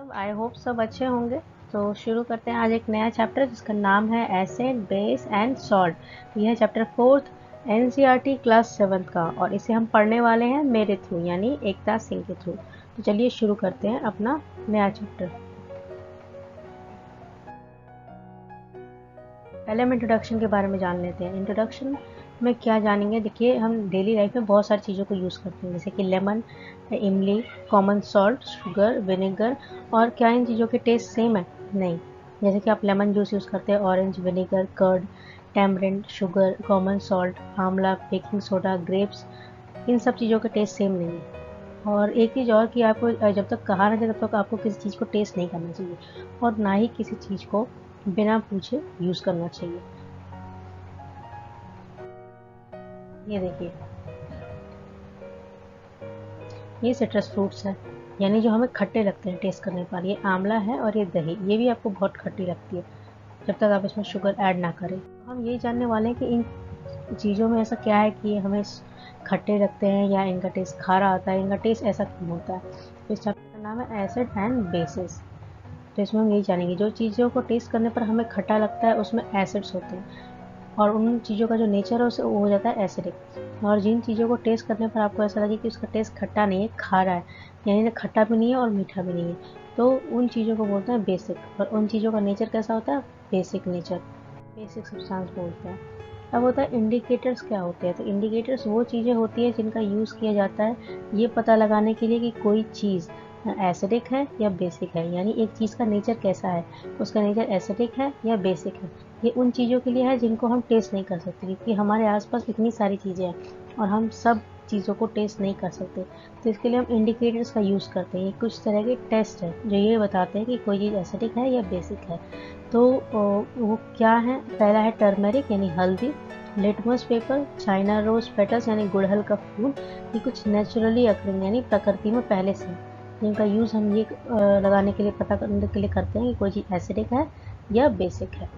सब I hope सब अच्छे होंगे। तो शुरू करते हैं आज एक नया चैप्टर जिसका नाम है एसिड बेस एंड सॉल्ट। यह है chapter 4th NCERT class 7th का और इसे हम पढ़ने वाले हैं मेरे थ्रू यानी एकता सिंह के थ्रू। तो चलिए शुरू करते हैं अपना नया चैप्टर। पहले हम इंट्रोडक्शन के बारे में जान लेते हैं। इंट्रोडक्शन में क्या जानेंगे, देखिए हम डेली लाइफ में बहुत सारी चीज़ों को यूज़ करते हैं जैसे कि लेमन, इमली, कॉमन सॉल्ट, शुगर, विनेगर। और क्या इन चीज़ों के टेस्ट सेम है? नहीं। जैसे कि आप लेमन जूस यूज़ करते हैं, orange, vinegar, curd, tamarind, sugar, common salt, आंवला, बेकिंग सोडा, ग्रेप्स, इन सब चीज़ों के टेस्ट सेम नहीं है। और एक चीज़ और कि आपको जब तक कहा ना जाए तब तक आपको किसी चीज़ को टेस्ट नहीं करना चाहिए और ना ही किसी चीज़ को बिना पूछे यूज़ करना चाहिए। ये देखिए, ये सिट्रस फ्रूट्स है यानी जो हमें खट्टे लगते हैं टेस्ट करने पर। ये आंवला है और ये दही, ये भी आपको बहुत खट्टी लगती है जब तक आप इसमें शुगर ऐड ना करें। हम यही जानने वाले हैं कि इन चीज़ों में ऐसा क्या है कि ये हमें खट्टे लगते हैं या इनका टेस्ट खारा आता है, इनका टेस्ट ऐसा क्यों होता है। तो इस चैप्टर का नाम है एसिड एंड बेसिस। तो इसमें हम यही जानेंगे जो चीज़ों को टेस्ट करने पर हमें खट्टा लगता है उसमें एसिड्स होते हैं और उन चीज़ों का जो नेचर है उसे वो हो जाता है एसिडिक। और जिन चीज़ों को टेस्ट करने पर आपको ऐसा लगे कि उसका टेस्ट खट्टा नहीं है, खारा है, यानी खट्टा भी नहीं है और मीठा भी नहीं है, तो उन चीज़ों को बोलते हैं बेसिक। और उन चीज़ों का नेचर कैसा होता है? बेसिक नेचर, बेसिक सब्सटेंस बोलते हैं। अब होता है इंडिकेटर्स क्या होते हैं। तो इंडिकेटर्स वो चीज़ें होती हैं जिनका यूज़ किया जाता है ये पता लगाने के लिए कि कोई चीज़ एसिडिक है या बेसिक है, यानी एक चीज़ का नेचर कैसा है, उसका नेचर एसिडिक है या बेसिक है। ये उन चीज़ों के लिए है जिनको हम टेस्ट नहीं कर सकते क्योंकि हमारे आसपास इतनी सारी चीज़ें हैं और हम सब चीज़ों को टेस्ट नहीं कर सकते। तो इसके लिए हम इंडिकेटर्स का यूज़ करते हैं। ये कुछ तरह के टेस्ट है जो ये बताते हैं कि कोई चीज़ एसिडिक है या बेसिक है। तो वो क्या है? पहला है टर्मेरिक यानी हल्दी, litmus paper, china rose petals यानी गुड़हल का फूल। ये कुछ नेचुरली अकरिंग यानी प्रकृति में पहले से, जिनका यूज़ हम ये लगाने के लिए, पता करने के लिए करते हैं कि कोई चीज़ एसिडिक है या बेसिक है।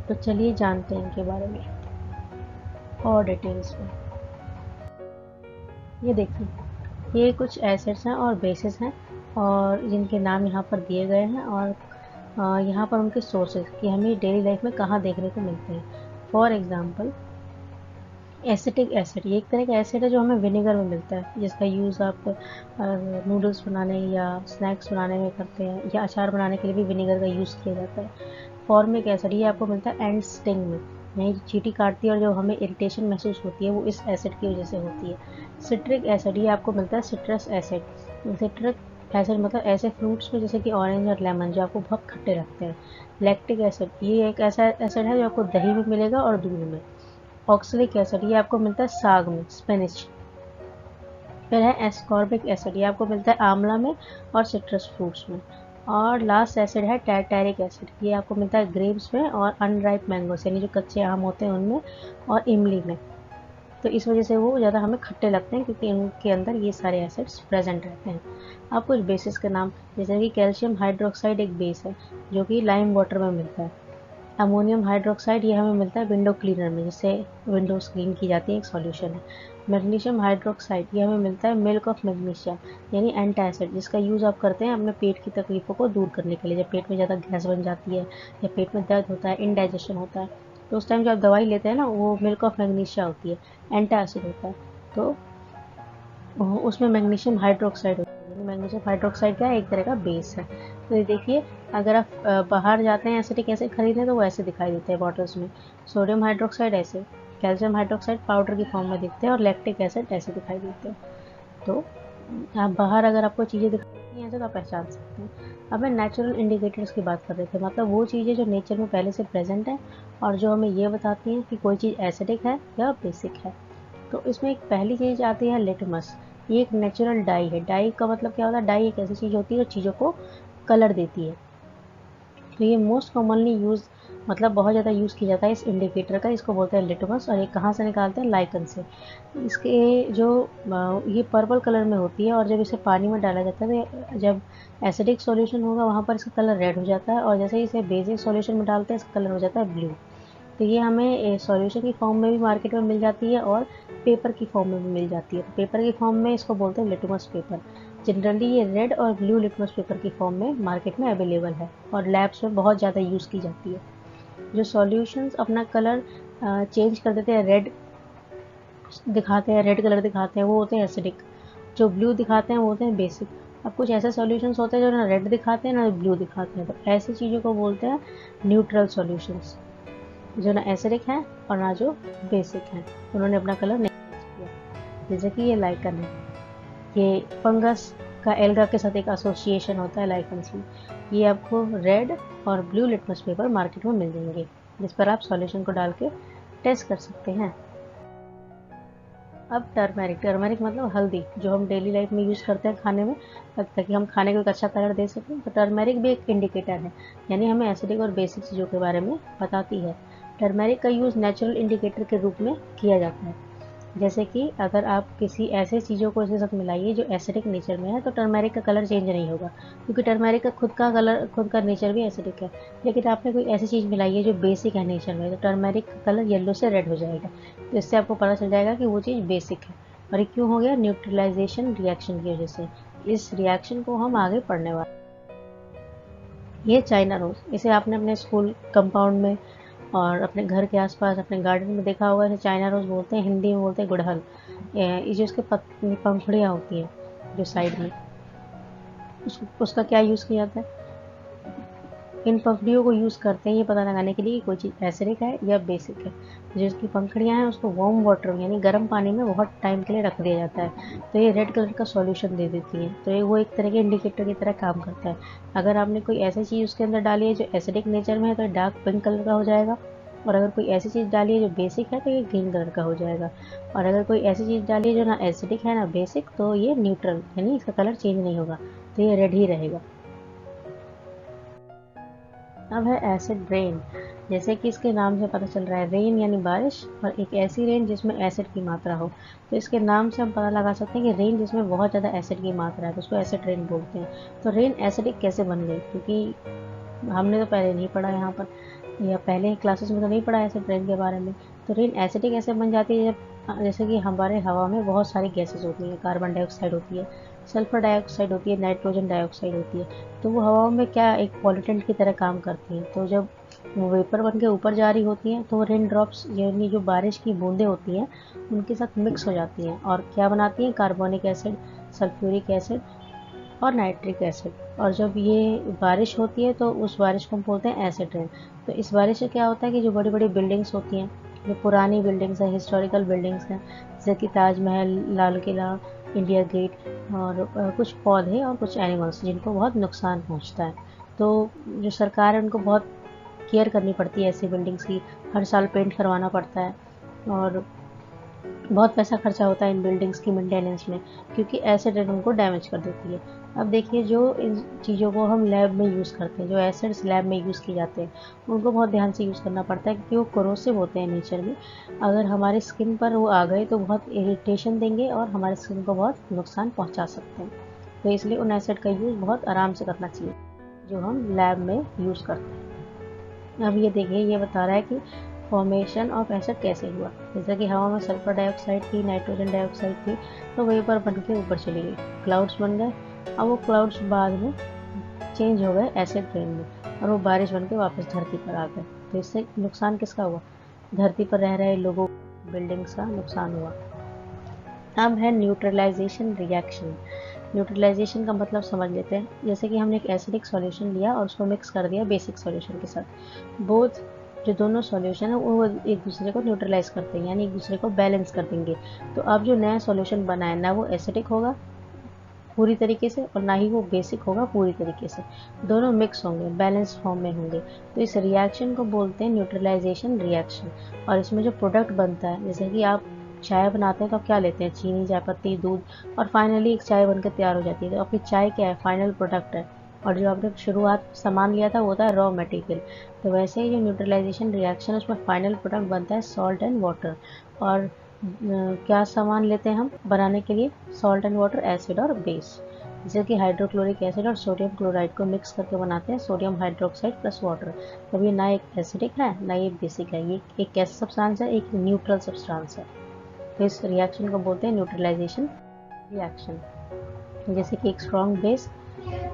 तो चलिए जानते हैं इनके बारे में और डिटेल्स में। ये देखिए, ये कुछ एसिड्स हैं और बेसिस हैं और जिनके नाम यहाँ पर दिए गए हैं और यहाँ पर उनके सोर्सेज कि हमें डेली लाइफ में कहाँ देखने को मिलते हैं। फॉर एग्जांपल एसिटिक एसिड, ये एक तरह का एसिड है जो हमें विनेगर में मिलता है, जिसका यूज़ आप नूडल्स बनाने या स्नैक्स बनाने में करते हैं या अचार बनाने के लिए भी विनेगर का यूज़ किया जाता है। फॉर्मिक एसिड, ये आपको मिलता है एंड स्टिंग में, यानी चींटी काटती है और जो हमें इरिटेशन महसूस होती है वो इस एसिड की वजह से होती है। सिट्रिक एसिड, ये आपको मिलता है सिट्रस एसिड। सिट्रिक एसिड मतलब ऐसे फ्रूट्स में जैसे कि ऑरेंज और लेमन जो आपको बहुत खट्टे लगते हैं। लैक्टिक एसिड, ये एक ऐसा एसिड है जो आपको दही में मिलेगा और दूध में। ऑक्सलिक एसिड, ये आपको मिलता है साग में, स्पिनिच। फिर है एस्कॉर्बिक एसिड, ये आपको मिलता है आंवला में और सिट्रस फ्रूट्स में। और लास्ट एसिड है टारटारिक एसिड, ये आपको मिलता है ग्रेप्स में और अनराइप मैंगोस यानी जो कच्चे आम होते हैं उनमें और इमली में। तो इस वजह से वो ज़्यादा हमें खट्टे लगते हैं क्योंकि इनके अंदर ये सारे एसिड्स प्रेजेंट रहते हैं। अब कुछ बेसिस के नाम, जैसे कि कैल्शियम हाइड्रोक्साइड एक बेस है जो कि लाइम वाटर में मिलता है। अमोनियम हाइड्रोक्साइड, ये हमें मिलता है विंडो क्लीनर में, जिससे विंडोज क्लीन की जाती है, एक सॉल्यूशन है। मैग्नीशियम हाइड्रोक्साइड, ये हमें मिलता है मिल्क ऑफ मैग्नीशिया यानी एंटासिड, जिसका यूज़ आप करते हैं अपने पेट की तकलीफ़ों को दूर करने के लिए। जब पेट में ज़्यादा गैस बन जाती है या पेट में दर्द होता है, इनडाइजेशन होता है, तो उस टाइम जब आप दवाई लेते हैं ना, वो मिल्क ऑफ मैग्नीशिया होती है, एंटासिड होता है, तो उसमें मैग्नीशियम हाइड्रोक्साइड होता है। मैग्नीशियम हाइड्रोक्साइड क्या है? एक तरह का बेस है। तो ये देखिए, अगर आप बाहर जाते हैं एसिटिक एसिड खरीदने तो वो ऐसे दिखाई देते हैं बॉटल्स में। सोडियम हाइड्रोक्साइड ऐसे, कैल्शियम हाइड्रोक्साइड पाउडर की फॉर्म में दिखते हैं और लैक्टिक एसिड ऐसे दिखाई देते हैं। तो आप बाहर अगर आपको चीज़ें दिखाई देती हैं ऐसे तो आप पहचान सकते हैं। अब मैं नेचुरल इंडिकेटर्स की बात कर रहे थे, मतलब वो चीज़ें जो नेचर में पहले से प्रेजेंट है और जो हमें ये बताती हैं कि कोई चीज़ एसिडिक है या बेसिक है। तो इसमें एक पहली चीज़ आती है लिटमस। ये एक नेचुरल डाई है। डाई का मतलब क्या होता है? डाई एक ऐसी चीज़ होती है जो चीज़ों को कलर देती है। तो ये मोस्ट कॉमनली यूज़, मतलब बहुत ज़्यादा यूज़ किया जाता है इस इंडिकेटर का। इसको बोलते हैं लिटमस और ये कहाँ से निकालते हैं? लाइकन से। इसके जो ये पर्पल कलर में होती है और जब इसे पानी में डाला जाता है तो जब एसिडिक सॉल्यूशन होगा वहाँ पर इसका कलर रेड हो जाता है और जैसे ही इसे बेसिक सॉल्यूशन में डालते हैं इसका कलर हो जाता है ब्लू। तो ये हमें सॉल्यूशन की फॉर्म में भी मार्केट में मिल जाती है और पेपर की फॉर्म में भी मिल जाती है। तो पेपर की फॉर्म में इसको बोलते हैं लिटमस पेपर जनरली ये रेड और ब्लू लिटमस पेपर की फॉर्म में मार्केट में अवेलेबल है और लैब्स में बहुत ज़्यादा यूज़ की जाती है। जो सॉल्यूशंस अपना कलर चेंज कर देते हैं, रेड दिखाते हैं, रेड कलर दिखाते हैं, वो होते हैं एसिडिक। जो ब्लू दिखाते हैं वो होते हैं बेसिक। अब कुछ ऐसे सॉल्यूशंस होते हैं जो ना रेड दिखाते हैं ना ब्लू दिखाते हैं, तो ऐसी चीज़ों को बोलते हैं न्यूट्रल सॉल्यूशंस, जो ना एसिडिक हैं और ना जो बेसिक हैं, उन्होंने अपना कलर नहीं किया। जैसे कि ये लाइकन है, ये फंगस का एल्गा के साथ एक एसोसिएशन होता है लाइकन्स में। ये आपको रेड और ब्लू लिटमस पेपर मार्केट में मिल जाएंगे, जिस पर आप सॉल्यूशन को डाल के टेस्ट कर सकते हैं। अब टर्मरिक मतलब हल्दी, जो हम डेली लाइफ में यूज़ करते हैं खाने में, ताकि हम खाने को एक अच्छा कलर दे सकें। तो टर्मरिक भी एक इंडिकेटर है, यानी हमें एसिडिक और बेसिक चीज़ों के बारे में बताती है। टर्मरिक का यूज़ नेचुरल इंडिकेटर के रूप में किया जाता है। जैसे कि अगर आप किसी ऐसे चीज़ों को इसके साथ मिलाइए जो एसिडिक नेचर में है, तो टर्मरिक का कलर चेंज नहीं होगा, क्योंकि टर्मरिक का खुद का नेचर भी एसिडिक है। लेकिन आपने कोई ऐसी चीज़ मिलाई है जो बेसिक है नेचर में, तो टर्मरिक का कलर येलो से रेड हो जाएगा। तो इससे आपको पता चल जाएगा कि वो चीज़ बेसिक है। और ये क्यों हो गया? न्यूट्रलाइजेशन रिएक्शन की वजह से। इस रिएक्शन को हम आगे पढ़ने वाले। ये चाइना रोज, इसे आपने अपने स्कूल कंपाउंड में और अपने घर के आसपास अपने गार्डन में देखा होगा। इसे चाइना रोज बोलते हैं, हिंदी में बोलते हैं गुड़हल। ये जो इसके पंखुड़ियाँ होती हैं जो साइड में, उसका क्या यूज़ किया जाता है? इन पंखुड़ियों को यूज़ करते हैं ये पता लगाने के लिए कि कोई चीज़ एसिडिक है या बेसिक है। जो इसकी पंखुड़ियाँ हैं उसको वार्म वाटर यानी गर्म पानी में बहुत टाइम के लिए रख दिया जाता है, तो ये रेड कलर का सॉल्यूशन दे देती हैं। तो ये वो एक तरह के इंडिकेटर की तरह काम करता है। अगर आपने कोई ऐसी चीज़ उसके अंदर डाली है जो एसिडिक नेचर में है, तो डार्क पिंक कलर का हो जाएगा। और अगर कोई ऐसी चीज़ डाली है जो बेसिक है, तो ये ग्रीन कलर का हो जाएगा। और अगर कोई ऐसी चीज़ डाली है जो ना एसिडिक है ना बेसिक, तो ये न्यूट्रल यानी इसका कलर चेंज नहीं होगा, तो ये रेड ही रहेगा। अब है एसिड रेन। जैसे कि इसके नाम से पता चल रहा है, रेन यानी बारिश, और एक ऐसी रेन जिसमें एसिड की मात्रा हो। तो इसके नाम से हम पता लगा सकते हैं कि रेन जिसमें बहुत ज़्यादा एसिड की मात्रा है, तो उसको एसिड रेन बोलते हैं। तो रेन एसिडिक कैसे बन गई? क्योंकि हमने तो पहले नहीं पढ़ा यहाँ पर, या पहले क्लासेस में तो नहीं पढ़ा एसिड रेन के बारे में। तो रेन एसिडिक ऐसे बन जाती है जब जैसे कि हमारे हवा में बहुत सारी गैसेस होती हैं। कार्बन डाइऑक्साइड होती है, सल्फर डाइऑक्साइड होती है, नाइट्रोजन डाइऑक्साइड होती है। तो वो हवा में क्या एक पॉल्यूटेंट की तरह काम करती हैं। तो जब वो वेपर बन के ऊपर जा रही होती हैं, तो वो रेन ड्रॉप्स यानी जो बारिश की बूंदें होती हैं उनके साथ मिक्स हो जाती हैं और क्या बनाती हैं? कार्बोनिक एसिड, सल्फ्यूरिक एसिड और नाइट्रिक एसिड। और जब ये बारिश होती है तो उस बारिश को हम बोलते हैं एसिड रेन। तो इस बारिश से क्या होता है कि जो बड़ी बड़ी बिल्डिंग्स होती हैं, जो पुरानी बिल्डिंग्स हैं, हिस्टोरिकल बिल्डिंग्स हैं, जैसे कि ताजमहल, लाल किला, इंडिया गेट, और कुछ पौधे और कुछ एनिमल्स जिनको बहुत नुकसान पहुंचता है। तो जो सरकार है उनको बहुत केयर करनी पड़ती है ऐसी बिल्डिंग्स की, हर साल पेंट करवाना पड़ता है और बहुत पैसा खर्चा होता है इन बिल्डिंग्स की मेंटेनेंस में, क्योंकि एसिड रेन उनको डैमेज कर देती है। अब देखिए, जो इन चीज़ों को हम लैब में यूज़ करते हैं, जो एसिड्स लैब में यूज़ किए जाते हैं, उनको बहुत ध्यान से यूज़ करना पड़ता है, क्योंकि वो कोरोसिव होते हैं नेचर में। अगर हमारी स्किन पर वो आ गए तो बहुत इरिटेशन देंगे और हमारी स्किन को बहुत नुकसान पहुँचा सकते हैं। तो इसलिए उन एसिड का यूज़ बहुत आराम से करना चाहिए जो हम लैब में यूज़ करते हैं। अब ये देखिए, ये बता रहा है कि फॉर्मेशन ऑफ एसिड कैसे हुआ। जैसे कि हवा में सल्फर डाइऑक्साइड थी, नाइट्रोजन डाइऑक्साइड थी, तो वेपर बन के ऊपर चली गई, क्लाउड्स बन गए। अब वो क्लाउड्स बाद में चेंज हो गए एसिड रेन में और वो बारिश बन के वापस धरती पर आ गए। तो इससे नुकसान किसका हुआ? धरती पर रह रहे लोगों, बिल्डिंग्स का नुकसान हुआ। अब है न्यूट्रलाइजेशन रिएक्शन। न्यूट्रलाइजेशन का मतलब समझ लेते हैं। जैसे कि हमने एक एसिडिक सॉल्यूशन लिया और उसको मिक्स कर दिया बेसिक सॉल्यूशन के साथ। बोथ जो दोनों सॉल्यूशन है वो एक दूसरे को न्यूट्रलाइज करते हैं, यानी एक दूसरे को बैलेंस कर देंगे। तो अब जो नया सॉल्यूशन बना है, ना वो एसिडिक होगा पूरी तरीके से और ना ही वो बेसिक होगा पूरी तरीके से, दोनों मिक्स होंगे, बैलेंस फॉर्म में होंगे। तो इस रिएक्शन को बोलते हैं न्यूट्रलाइजेशन रिएक्शन। और इसमें जो प्रोडक्ट बनता है, जैसे कि आप चाय बनाते हैं तो आप क्या लेते हैं? चीनी, चाय पत्ती, दूध, और फाइनली एक चाय बनकर तैयार हो जाती है। तो आपकी चाय क्या है? फाइनल प्रोडक्ट है। और जो आपने शुरुआत सामान लिया था वो होता है रॉ मटेरियल। तो वैसे ही जो न्यूट्रलाइजेशन रिएक्शन है उसमें फाइनल प्रोडक्ट बनता है सॉल्ट एंड वाटर। और क्या सामान लेते हैं हम बनाने के लिए? सॉल्ट एंड वाटर, एसिड और बेस। जैसे कि हाइड्रोक्लोरिक एसिड और सोडियम क्लोराइड को मिक्स करके बनाते हैं सोडियम हाइड्रोक्साइड प्लस वाटर। तब ये ना एक एसिडिक है ना ये बेसिक है, ये एक कैसा सब्सटेंस है? एक न्यूट्रल सब्सटेंस है। तो इस रिएक्शन को बोलते हैं न्यूट्रलाइजेशन रिएक्शन। जैसे कि एक स्ट्रॉन्ग बेस,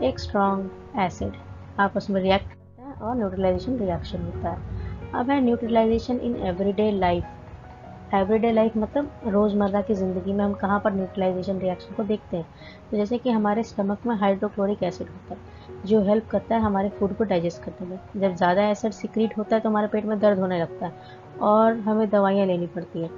एक स्ट्रॉन्ग एसिड आपस में रिएक्ट करते हैं और न्यूट्रलाइजेशन रिएक्शन होता है। अब है neutralisation in everyday life. Everyday life मतलब रोज़मर्रा की ज़िंदगी में हम कहाँ पर न्यूट्रलाइजेशन रिएक्शन को देखते हैं। तो जैसे कि हमारे स्टमक में हाइड्रोक्लोरिक एसिड होता है जो हेल्प करता है हमारे फूड को डाइजेस्ट करने में। जब ज़्यादा एसिड सिक्रीट होता है तो हमारे पेट में दर्द होने लगता है और हमें दवाइयाँ लेनी पड़ती हैं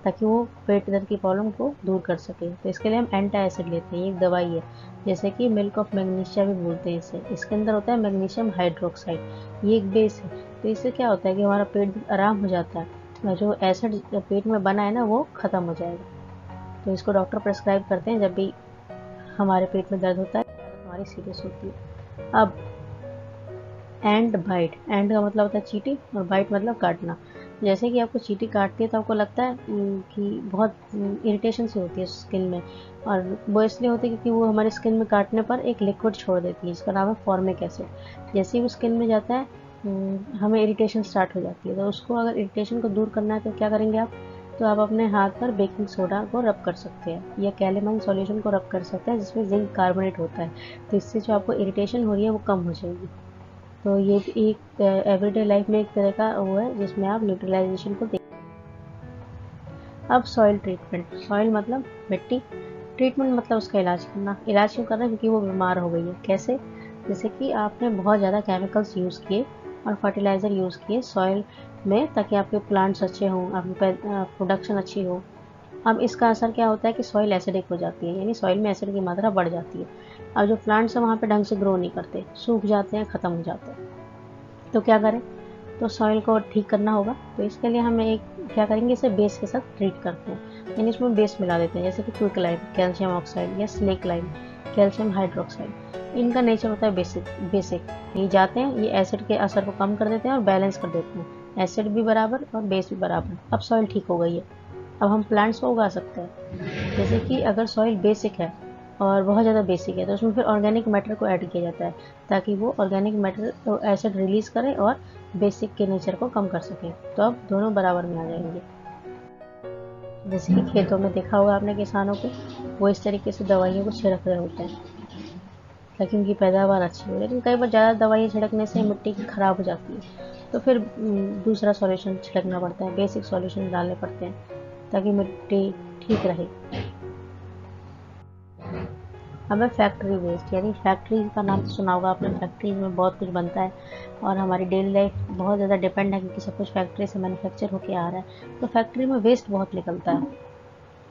ताकि वो पेट दर्द की प्रॉब्लम को दूर कर सके। तो इसके लिए हम एंटी एसिड लेते हैं, ये एक दवाई है। जैसे कि मिल्क ऑफ मैग्नीशिया भी बोलते हैं इसे। इसके अंदर होता है मैग्नीशियम हाइड्रोक्साइड, ये एक बेस है। तो इससे क्या होता है कि हमारा पेट आराम हो जाता है, जो एसिड पेट में बना है ना वो ख़त्म हो जाएगा। तो इसको डॉक्टर प्रेस्क्राइब करते हैं जब भी हमारे पेट में दर्द होता है, हमारी सीरियस होती है। अब एंड बाइट, एंड का मतलब होता है चींटी और बाइट मतलब काटना। जैसे कि आपको चींटी काटती है तो आपको लगता है कि बहुत इरिटेशन सी होती है स्किन में, और वो इसलिए होती है क्योंकि वो हमारे स्किन में काटने पर एक लिक्विड छोड़ देती है जिसका नाम है फॉर्मिक एसिड। जैसे ही वो स्किन में जाता है हमें इरिटेशन स्टार्ट हो जाती है। तो उसको अगर इरिटेशन को दूर करना है तो क्या करेंगे आप, तो आप अपने हाथ पर बेकिंग सोडा को रब कर सकते हैं या कैलेमाइन सॉल्यूशन को रब कर सकते हैं जिसमें जिंक कार्बोनेट होता है। तो इससे जो आपको इरिटेशन हो रही है वो कम हो जाएगी। तो ये भी एक एवरीडे लाइफ में एक तरह का वो है जिसमें आप न्यूट्रलाइजेशन को देख। अब सॉइल ट्रीटमेंट, सॉइल मतलब मिट्टी, ट्रीटमेंट मतलब उसका इलाज करना। इलाज क्यों करना, क्योंकि वो बीमार हो गई है। कैसे, जैसे कि आपने बहुत ज़्यादा केमिकल्स यूज़ किए और फर्टिलाइज़र यूज़ किए सॉइल में ताकि आपके प्लांट्स अच्छे हों, आपकी प्रोडक्शन अच्छी हो। अब इसका असर क्या होता है कि सॉइल एसिडिक हो जाती है, यानी सॉइल में एसिड की मात्रा बढ़ जाती है। अब जो प्लांट्स हैं वहाँ पे ढंग से ग्रो नहीं करते, सूख जाते हैं, ख़त्म हो जाते हैं। तो क्या करें, तो सॉइल को ठीक करना होगा। तो इसके लिए हम एक क्या करेंगे, इसे बेस के साथ ट्रीट करते हैं, यानी इसमें बेस मिला देते हैं। जैसे कि क्विक लाइम कैल्शियम ऑक्साइड या स्नेक लाइम कैल्शियम हाइड्रोक्साइड। इनका नेचर होता है बेसिक। ये जाते हैं, ये एसिड के असर को कम कर देते हैं और बैलेंस कर देते हैं, एसिड भी बराबर और बेस भी बराबर। अब सॉइल ठीक हो गई है, अब हम प्लांट्स को उगा सकते हैं। जैसे कि अगर सॉइल बेसिक है और बहुत ज़्यादा बेसिक है तो उसमें फिर ऑर्गेनिक मैटर को ऐड किया जाता है ताकि वो ऑर्गेनिक मैटर एसिड रिलीज़ करे और बेसिक के नेचर को कम कर सके। तो अब दोनों बराबर में आ जाएंगे। जैसे कि खेतों में देखा होगा आपने किसानों को, वो इस तरीके से दवाइयों को छिड़क रहे होते हैं ताकि उनकी पैदावार अच्छी हो। लेकिन कई बार ज़्यादा दवाइयाँ छिड़कने से मिट्टी ख़राब हो जाती है, तो फिर दूसरा सॉल्यूशन छिड़कना पड़ता है, बेसिक सॉल्यूशन डालने पड़ते हैं ताकि मिट्टी ठीक रहे। हमें फैक्ट्री वेस्ट, यानी फैक्ट्री का नाम तो सुना होगा आपने। फैक्ट्री में बहुत कुछ बनता है और हमारी डेली लाइफ बहुत ज़्यादा डिपेंड है क्योंकि सब कुछ फैक्ट्री से मैन्युफैक्चर होके आ रहा है। तो फैक्ट्री में वेस्ट बहुत निकलता है।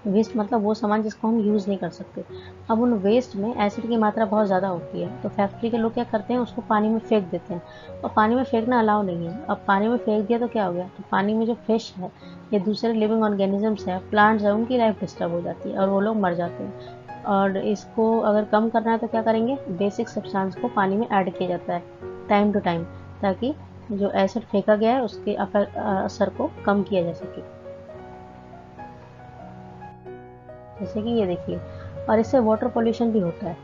वेस्ट मतलब वो सामान जिसको हम यूज़ नहीं कर सकते। अब उन वेस्ट में एसिड की मात्रा बहुत ज़्यादा होती है, तो फैक्ट्री के लोग क्या करते हैं, उसको पानी में फेंक देते हैं। और पानी में फेंकना अलाउ नहीं है। अब पानी में फेंक दिया तो क्या हो गया, तो पानी में जो फिश है या दूसरे लिविंग ऑर्गेनिजम्स है, प्लांट्स है, उनकी लाइफ डिस्टर्ब हो जाती है और वो लोग मर जाते हैं। और इसको अगर कम करना है तो क्या करेंगे, बेसिक सब्सटेंस को पानी में ऐड किया जाता है टाइम टू टाइम ताकि जो एसिड फेंका गया है उसके असर को कम किया जा सके। जैसे कि ये देखिए, और इससे वाटर पोल्यूशन भी होता है।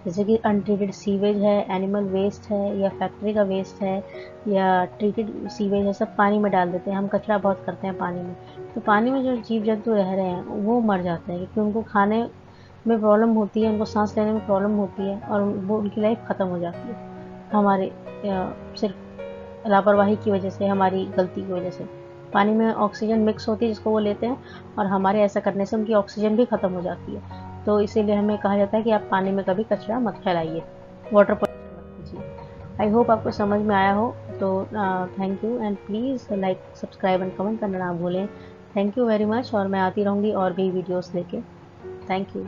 जैसे कि अनट्रीटेड सीवेज है, एनिमल वेस्ट है या फैक्ट्री का वेस्ट है या ट्रीटेड सीवेज है, सब पानी में डाल देते हैं। हम कचरा बहुत करते हैं पानी में, तो पानी में जो जीव जंतु रह रहे हैं वो मर जाते हैं क्योंकि उनको खाने में प्रॉब्लम होती है, उनको सांस लेने में प्रॉब्लम होती है और वो उनकी लाइफ ख़त्म हो जाती है हमारे सिर्फ लापरवाही की वजह से, हमारी गलती की वजह से। पानी में ऑक्सीजन मिक्स होती है जिसको वो लेते हैं और हमारे ऐसा करने से उनकी ऑक्सीजन भी ख़त्म हो जाती है। तो इसीलिए हमें कहा जाता है कि आप पानी में कभी कचरा मत फैलाइए, वाटर पोल्यूशन मत कीजिए। आई होप आपको समझ में आया हो। तो thank you and please like subscribe and comment करना ना भूलें। थैंक यू वेरी मच, और मैं आती रहूँगी और भी वीडियोस लेके। Thank you.